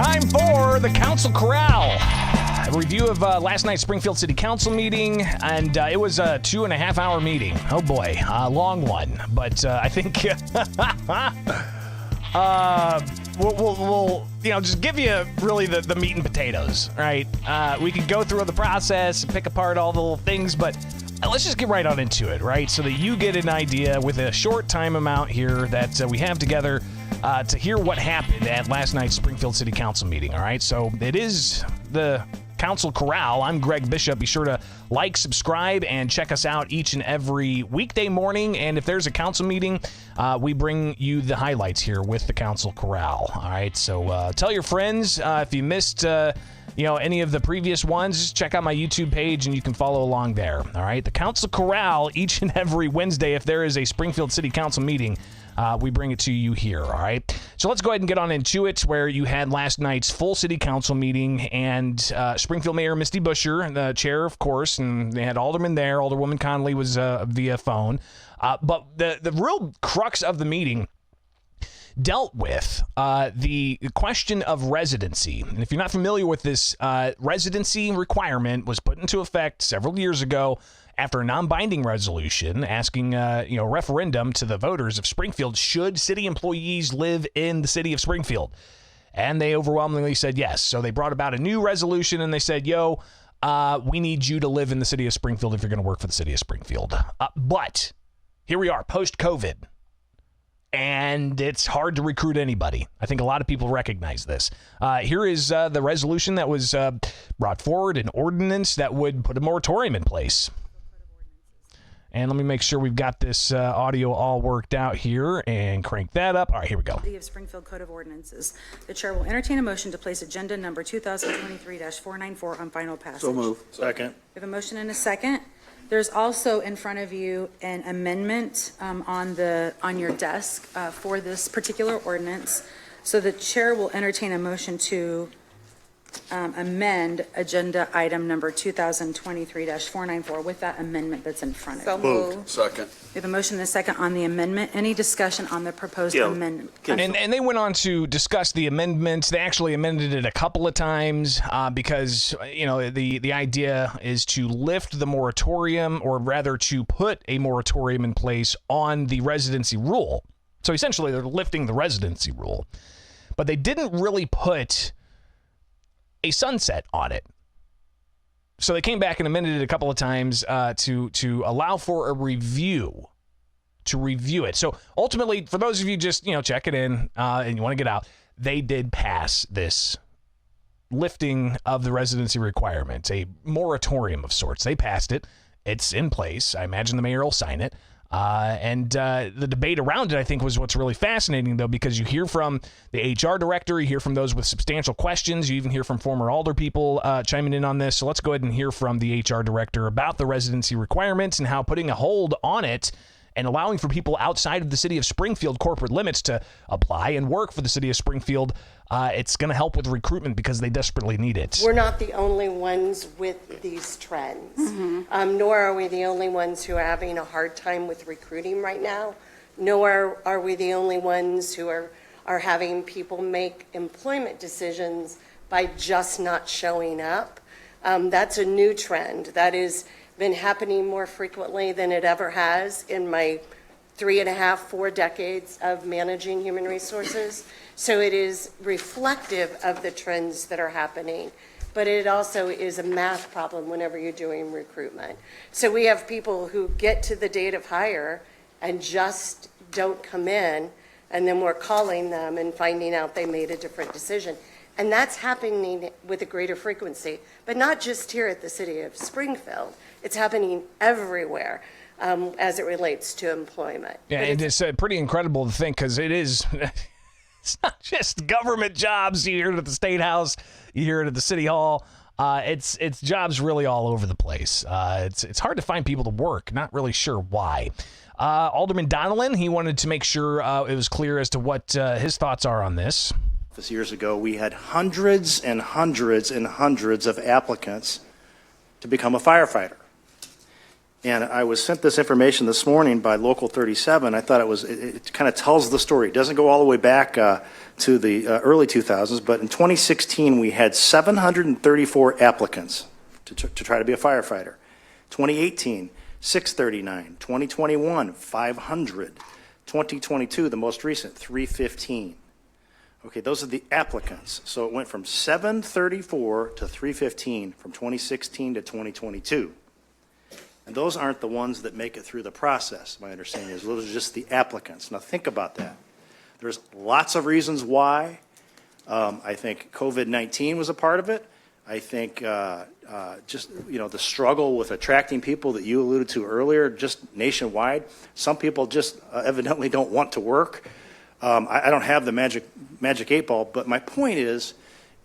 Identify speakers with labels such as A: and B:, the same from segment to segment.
A: Time for the Council Corral. A review of last night's Springfield City Council meeting, and it was a 2.5-hour meeting. Oh boy, a long one. But I think we'll just give you really the meat and potatoes, right? We could go through the process, pick apart all the little things, but let's just get right on into it, right? So that you get an idea with a short time amount here that we have together to hear what happened at last night's Springfield City Council meeting, all right? So it is the Council Corral. I'm Greg Bishop. Be sure to like, subscribe, and check us out each and every weekday morning. And if there's a council meeting, we bring you the highlights here with the Council Corral, all right? So tell your friends if you missed any of the previous ones, just check out my YouTube page and you can follow along there. All right. The Council Corral each and every Wednesday. If there is a Springfield City Council meeting, we bring it to you here. All right. So let's go ahead and get on into it, where you had last night's full city council meeting, and Springfield Mayor Misty Buscher, the chair, of course, and they had aldermen there. Alderwoman Conley was via phone. But the real crux of the meeting dealt with the question of residency. And if you're not familiar with this, residency requirement was put into effect several years ago after a non-binding resolution asking, referendum to the voters of Springfield, should city employees live in the city of Springfield? And they overwhelmingly said yes. So they brought about a new resolution and they said, we need you to live in the city of Springfield if you're going to work for the city of Springfield. But here we are, post-COVID. And it's hard to recruit anybody. I think a lot of people recognize this. Here is the resolution that was brought forward, an ordinance that would put a moratorium in place. And let me make sure we've got this audio all worked out here and crank that up. All right, here we go.
B: City of Springfield Code of Ordinances. The chair will entertain a motion to place agenda number 2023-494 on final passage.
C: So move. Second.
B: We have a motion and a second. There's also in front of you an amendment on your desk for this particular ordinance. So the chair will entertain a motion to amend agenda item number 2023-494 with that amendment that's in front of you.
C: Moved. Second.
B: We have a motion and a second on the amendment. Any discussion on the proposed amendment?
A: And they went on to discuss the amendments. They actually amended it a couple of times because, the idea is to lift the moratorium, or rather to put a moratorium in place on the residency rule. So essentially they're lifting the residency rule. But they didn't really put a sunset on it. So they came back and amended it a couple of times to allow for a review, to review it. So ultimately, for those of you just, checking in and you want to get out, they did pass this lifting of the residency requirements, a moratorium of sorts. They passed it. It's in place. I imagine the mayor will sign it. And the debate around it, I think, was what's really fascinating, though, because you hear from the HR director, you hear from those with substantial questions, you even hear from former alder people chiming in on this. So let's go ahead and hear from the HR director about the residency requirements and how putting a hold on it and allowing for people outside of the city of Springfield corporate limits to apply and work for the city of Springfield, it's going to help with recruitment because they desperately need it.
D: We're not the only ones with these trends, nor are we the only ones who are having a hard time with recruiting right now, nor are we the only ones who are having people make employment decisions by just not showing up. That's a new trend. That is been happening more frequently than it ever has in my 3.5-4 decades of managing human resources. So it is reflective of the trends that are happening, but it also is a math problem whenever you're doing recruitment. So we have people who get to the date of hire and just don't come in, and then we're calling them and finding out they made a different decision. And that's happening with a greater frequency, but not just here at the city of Springfield. It's happening everywhere as it relates to employment.
A: Yeah, it's pretty incredible to think, because it is, it's not just government jobs. You hear it at the State House, you hear it at the City Hall. It's jobs really all over the place. It's hard to find people to work. Not really sure why. Alderman Donnellan, he wanted to make sure it was clear as to what his thoughts are on this.
C: Years ago, we had hundreds and hundreds and hundreds of applicants to become a firefighter. And I was sent this information this morning by Local 37. I thought it kind of tells the story. It doesn't go all the way back to the early 2000s, but in 2016 we had 734 applicants to try to be a firefighter. 2018, 639. 2021, 500. 2022, the most recent, 315. Okay, those are the applicants. So it went from 734 to 315 from 2016 to 2022. And those aren't the ones that make it through the process. My understanding is those are just the applicants. Now think about that. There's lots of reasons why. I think COVID-19 was a part of it. I think just, the struggle with attracting people that you alluded to earlier, just nationwide. Some people just evidently don't want to work. I don't have the magic 8 ball, but my point is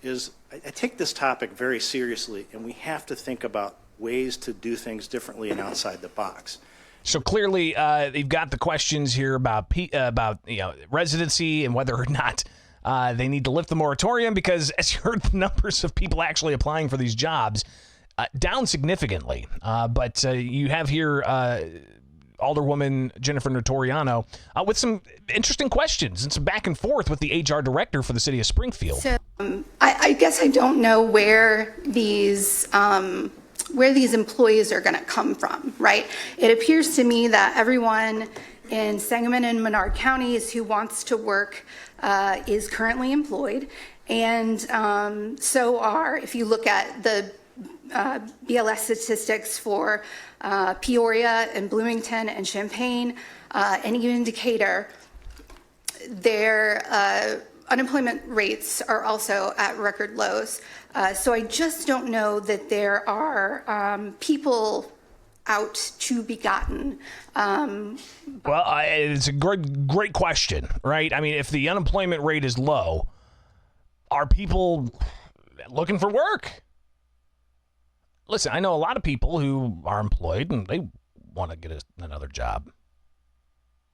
C: I take this topic very seriously, and we have to think about ways to do things differently and outside the box.
A: So clearly, you've got the questions here about residency and whether or not they need to lift the moratorium, because as you heard, the numbers of people actually applying for these jobs down significantly. But you have here Alderwoman Jennifer Notoriano with some interesting questions and some back and forth with the HR director for the city of Springfield.
E: So I guess I don't know where these employees are going to come from, right? It appears to me that everyone in Sangamon and Menard counties who wants to work is currently employed. And so are, if you look at the BLS statistics for Peoria and Bloomington and Champaign and even Decatur, their unemployment rates are also at record lows. So I just don't know that there are people out to be gotten.
A: Well, it's a great question, right? I mean, if the unemployment rate is low, are people looking for work? Listen, I know a lot of people who are employed and they want to get another job.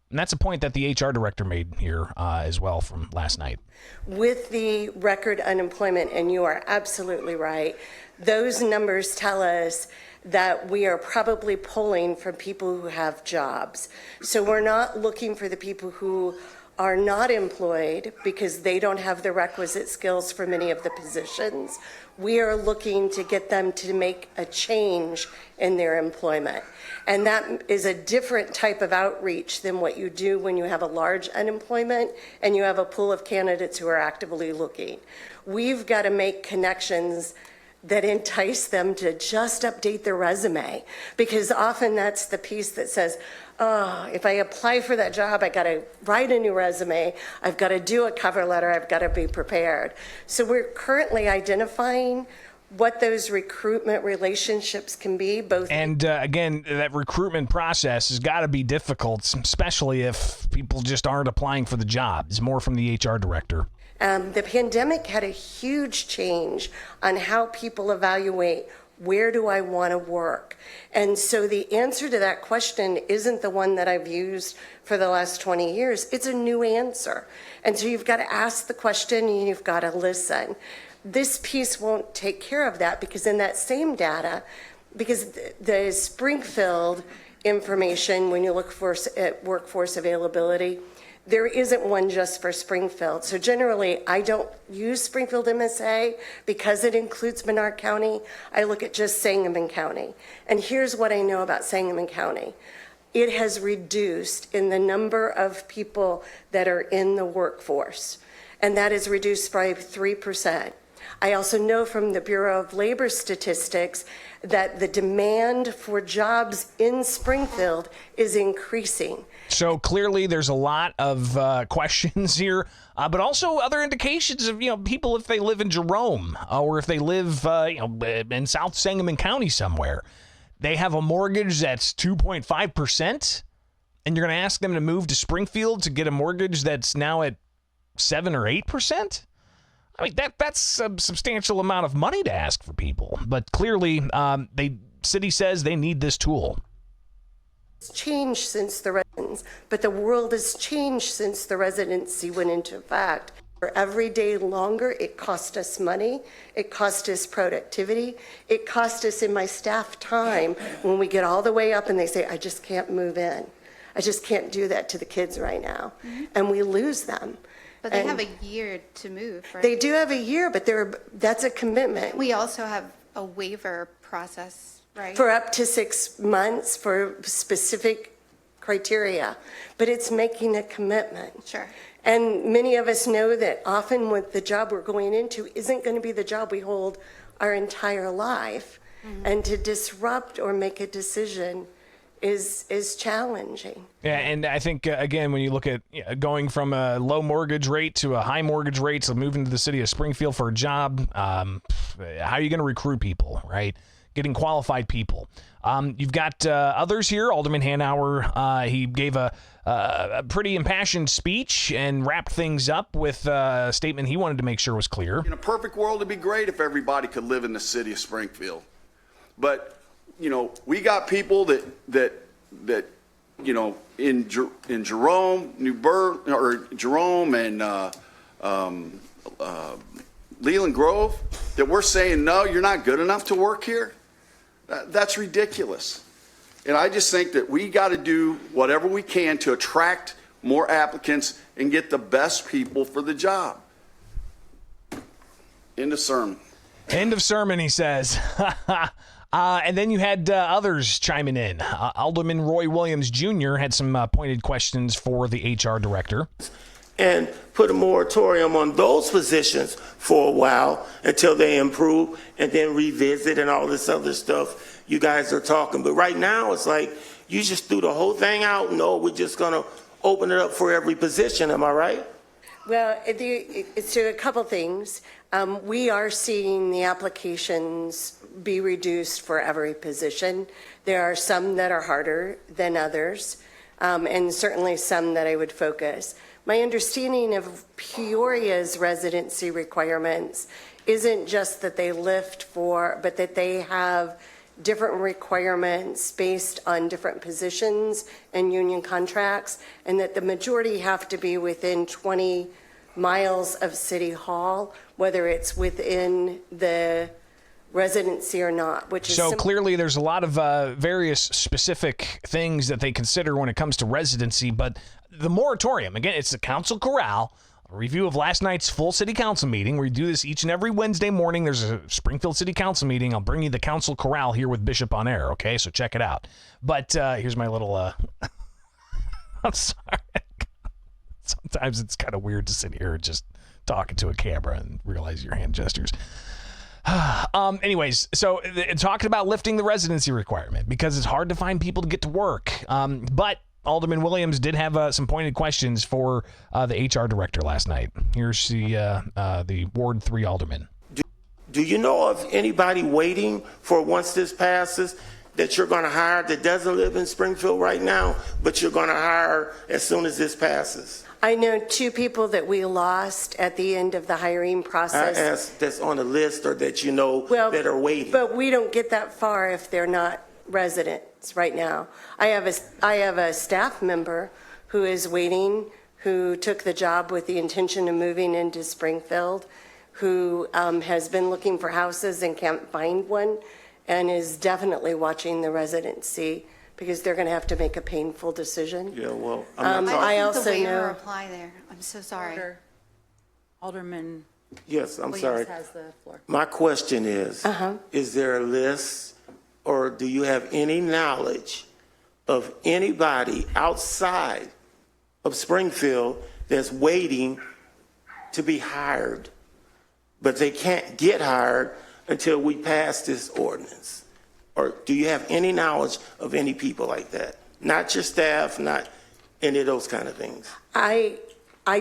A: And that's a point that the HR director made here as well from last night.
D: With the record unemployment, and you are absolutely right, those numbers tell us that we are probably pulling from people who have jobs. So we're not looking for the people who are not employed because they don't have the requisite skills for many of the positions. We are looking to get them to make a change in their employment. And that is a different type of outreach than what you do when you have a large unemployment and you have a pool of candidates who are actively looking. We've got to make connections that entice them to just update their resume, because often that's the piece that says, oh, if I apply for that job, I got to write a new resume, I've got to do a cover letter, I've got to be prepared. So we're currently identifying what those recruitment relationships can be, both. And
A: again, that recruitment process has got to be difficult, especially if people just aren't applying for the jobs. More from the HR director.
D: The pandemic had a huge change on how people evaluate, where do I want to work? And so the answer to that question isn't the one that I've used for the last 20 years. It's a new answer. And so you've got to ask the question and you've got to listen. This piece won't take care of that, because in that same data, because the Springfield information, when you look at workforce availability, there isn't one just for Springfield. So generally, I don't use Springfield MSA because it includes Menard County. I look at just Sangamon County. And here's what I know about Sangamon County. It has reduced in the number of people that are in the workforce, and that is reduced by 3%. I also know from the Bureau of Labor Statistics that the demand for jobs in Springfield is increasing.
A: So clearly there's a lot of questions here, but also other indications of, people if they live in Jerome or if they live, in South Sangamon County somewhere. They have a mortgage that's 2.5%, and you're going to ask them to move to Springfield to get a mortgage that's now at 7 or 8%? I mean, that's a substantial amount of money to ask for people. But clearly, the city says they need this tool.
D: It's changed since the residence, but the world has changed since the residency went into effect. For every day longer, it cost us money, it cost us productivity, it cost us in my staff time when we get all the way up and they say, I just can't move in. I just can't do that to the kids right now. And we lose them.
E: But they
D: And
E: have a year to move, right?
D: They do have a year, but that's a commitment.
E: We also have a waiver process, right?
D: For up to 6 months for specific criteria, but it's making a commitment.
E: Sure.
D: And many of us know that often what the job we're going into isn't going to be the job we hold our entire life. And to disrupt or make a decision is challenging.
A: Yeah, and I think, again, when you look at going from a low mortgage rate to a high mortgage rate, so moving to the city of Springfield for a job, how are you going to recruit people, right? Getting qualified people. You've got others here. Alderman Hanauer, he gave a pretty impassioned speech and wrapped things up with a statement he wanted to make sure was clear.
F: In a perfect world, it'd be great if everybody could live in the city of Springfield. But, we got people that in Jerome, New Bern, or Jerome and Leland Grove, that we're saying, no, you're not good enough to work here. That's ridiculous. And I just think that we got to do whatever we can to attract more applicants and get the best people for the job. End of sermon.
A: End of sermon, he says. And then you had others chiming in. Alderman Roy Williams Jr. had some pointed questions for the HR director.
G: And put a moratorium on those positions for a while until they improve, and then revisit and all this other stuff you guys are talking. But right now, it's like you just threw the whole thing out. No, we're just going to open it up for every position. Am I right?
D: Well, it's a couple things. We are seeing the applications be reduced for every position. There are some that are harder than others, and certainly some that I would focus. My understanding of Peoria's residency requirements isn't just that they lift for, but that they have different requirements based on different positions and union contracts, and that the majority have to be within 20 miles of City Hall, whether it's within the residency or not, which is
A: so clearly there's a lot of various specific things that they consider when it comes to residency, but the moratorium, again, it's the Council Corral, a review of last night's full city council meeting. We do this each and every Wednesday morning. There's a Springfield City Council meeting. I'll bring you the Council Corral here with Bishop on air, okay? So check it out. But here's my little, I'm sorry. Sometimes it's kind of weird to sit here just talking to a camera and realize your hand gestures. Anyways, so talking about lifting the residency requirement because it's hard to find people to get to work. But Alderman Williams did have some pointed questions for the HR director last night. Here's the Ward 3 alderman.
G: Do you know of anybody waiting for once this passes that you're going to hire that doesn't live in Springfield right now, but you're going to hire as soon as this passes?
D: I know 2 people that we lost at the end of the hiring process.
G: I asked that's on the list or that you know that are waiting.
D: But we don't get that far if they're not residents right now. I have a staff member who is waiting, who took the job with the intention of moving into Springfield, who has been looking for houses and can't find one, and is definitely watching the residency because they're going to have to make a painful decision.
G: Yeah, well, I'm not
D: I
G: talking.
D: also
E: the waiver
D: know.
E: apply there? I'm so sorry.
B: Alderman
G: Yes, I'm sorry.
B: Williams has the floor.
G: My question is there a list or do you have any knowledge of anybody outside of Springfield that's waiting to be hired, but they can't get hired until we pass this ordinance? Or do you have any knowledge of any people like that? Not your staff, not any of those kind of things.
D: I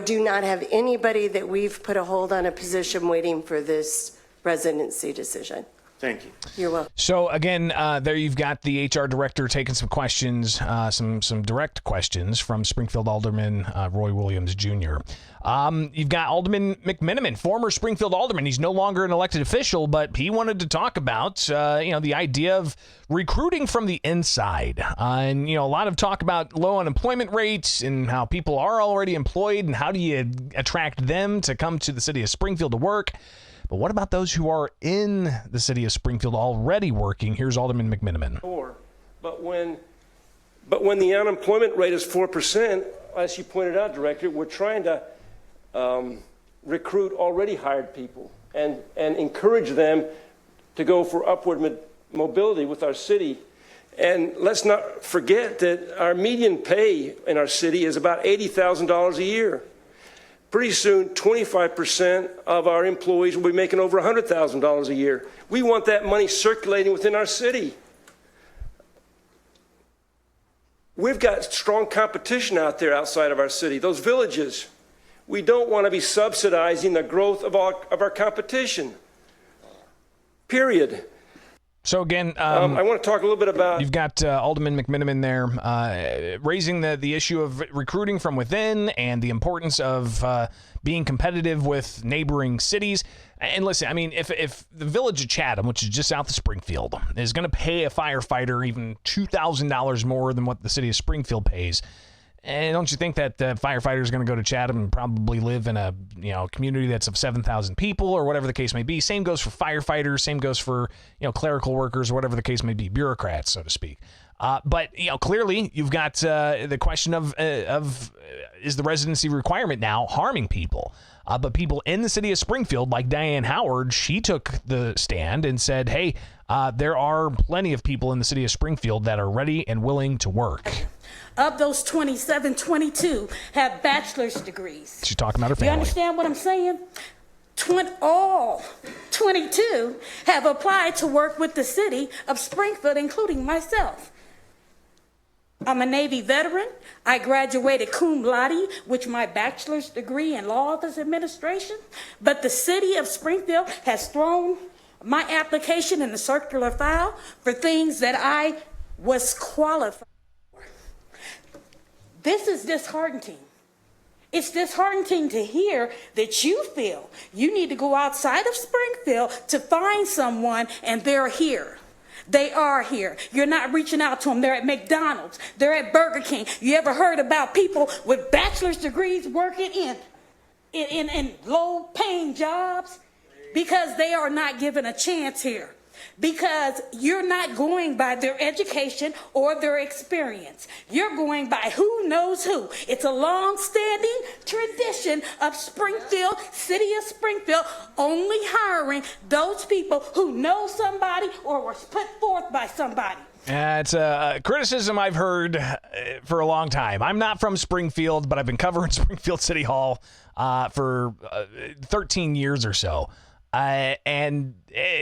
D: do not have anybody that we've put a hold on a position waiting for this residency decision.
C: Thank you.
D: You're welcome.
A: So again, there you've got the HR director taking some questions, some direct questions from Springfield Alderman Roy Williams Jr. You've got Alderman McMenamin, former Springfield Alderman. He's no longer an elected official, but he wanted to talk about the idea of recruiting from the inside, and a lot of talk about low unemployment rates and how people are already employed, and how do you attract them to come to the city of Springfield to work. But what about those who are in the city of Springfield already working? Here's Alderman McMenamin.
H: But when the unemployment rate is 4%, as you pointed out, Director, we're trying to recruit already hired people and encourage them to go for upward mobility with our city. And let's not forget that our median pay in our city is about $80,000 a year. Pretty soon, 25% of our employees will be making over $100,000 a year. We want that money circulating within our city. We've got strong competition out there outside of our city, those villages. We don't want to be subsidizing the growth of our competition, period.
A: So again,
H: I want to talk a little bit about...
A: You've got Alderman McMenamin there raising the issue of recruiting from within and the importance of being competitive with neighboring cities. And listen, I mean, if the village of Chatham, which is just south of Springfield, is going to pay a firefighter even $2,000 more than what the city of Springfield pays, and don't you think that the firefighter is going to go to Chatham and probably live in a community that's of 7,000 people or whatever the case may be? Same goes for firefighters. Same goes for clerical workers or whatever the case may be, bureaucrats, so to speak. But clearly you've got the question of is the residency requirement now harming people? But people in the city of Springfield, like Diane Howard, she took the stand and said, hey, there are plenty of people in the city of Springfield that are ready and willing to work.
I: Of those 27, 22 have bachelor's degrees.
A: She's talking about her family.
I: You understand what I'm saying? All 22 have applied to work with the city of Springfield, including myself. I'm a Navy veteran. I graduated cum laude with my bachelor's degree in law office administration. But the city of Springfield has thrown my application in the circular file for things that I was qualified for. This is disheartening. It's disheartening to hear that you feel you need to go outside of Springfield to find someone, and they're here. They are here. You're not reaching out to them. They're at McDonald's. They're at Burger King. You ever heard about people with bachelor's degrees working in low-paying jobs? Because they are not given a chance here. Because you're not going by their education or their experience. You're going by who knows who. It's a long-standing tradition of Springfield, city of Springfield, only hiring those people who know somebody or were put forth by somebody.
A: It's a criticism I've heard for a long time. I'm not from Springfield, but I've been covering Springfield City Hall for 13 years or so. And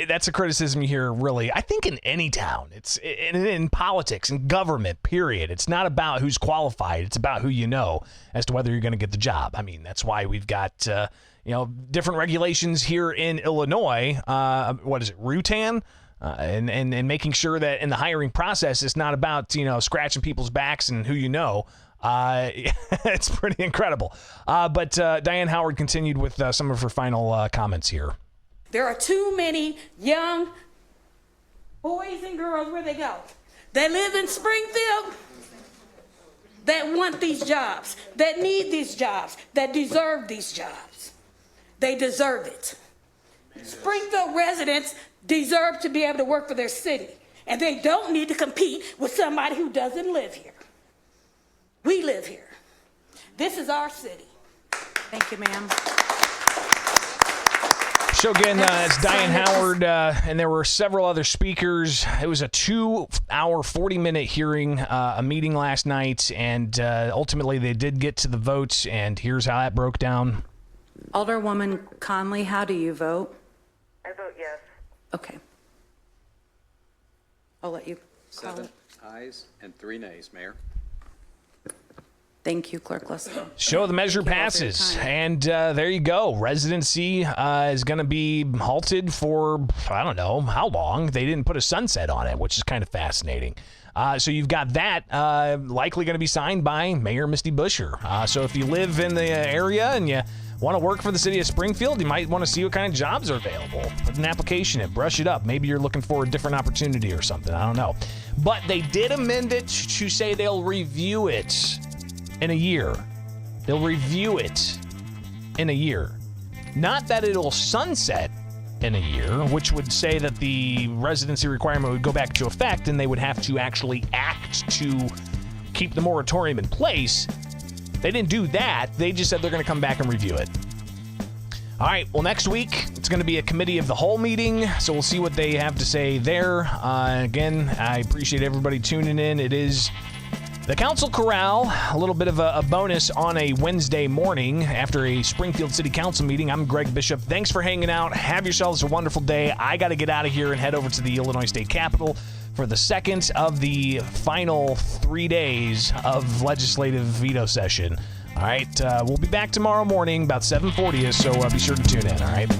A: that's a criticism you hear, really, I think, in any town. It's in politics and government, period. It's not about who's qualified. It's about who you know as to whether you're going to get the job. I mean, that's why we've got, different regulations here in Illinois. What is it, Rutan? And making sure that in the hiring process, it's not about, scratching people's backs and who you know. It's pretty incredible. But Diane Howard continued with some of her final comments here.
I: There are too many young boys and girls, where they go, that live in Springfield, that want these jobs, that need these jobs, that deserve these jobs. They deserve it. Springfield residents deserve to be able to work for their city, and they don't need to compete with somebody who doesn't live here. We live here. This is our city.
B: Thank you, ma'am.
A: So again, it's Diane Howard, and there were several other speakers. It was a 2-hour, 40-minute hearing, a meeting last night, and ultimately they did get to the votes, and here's how that broke down.
B: Alderwoman Conley, how do you vote?
J: I vote yes.
B: Okay. I'll let you call it.
K: 7 ayes and 3 nays, Mayor.
B: Thank you, Clerk Leslie.
A: So the measure
B: Thank you all for your
A: passes,
B: time.
A: and there you go. Residency is going to be halted for, I don't know how long. They didn't put a sunset on it, which is kind of fascinating. So you've got that likely going to be signed by Mayor Misty Buscher. So if you live in the area and you want to work for the city of Springfield, you might want to see what kind of jobs are available. Put an application in, brush it up. Maybe you're looking for a different opportunity or something. I don't know. But they did amend it to say they'll review it in a year. They'll review it in a year. Not that it'll sunset in a year, which would say that the residency requirement would go back into effect and they would have to actually act to keep the moratorium in place. They didn't do that. They just said they're going to come back and review it. All right, well, next week, it's going to be a committee of the whole meeting, so we'll see what they have to say there. Again, I appreciate everybody tuning in. It is the Council Corral, a little bit of a bonus on a Wednesday morning after a Springfield City Council meeting. I'm Greg Bishop. Thanks for hanging out. Have yourselves a wonderful day. I got to get out of here and head over to the Illinois State Capitol for the second of the final 3 days of legislative veto session. All right, we'll be back tomorrow morning about 7:40, so be sure to tune in, all right?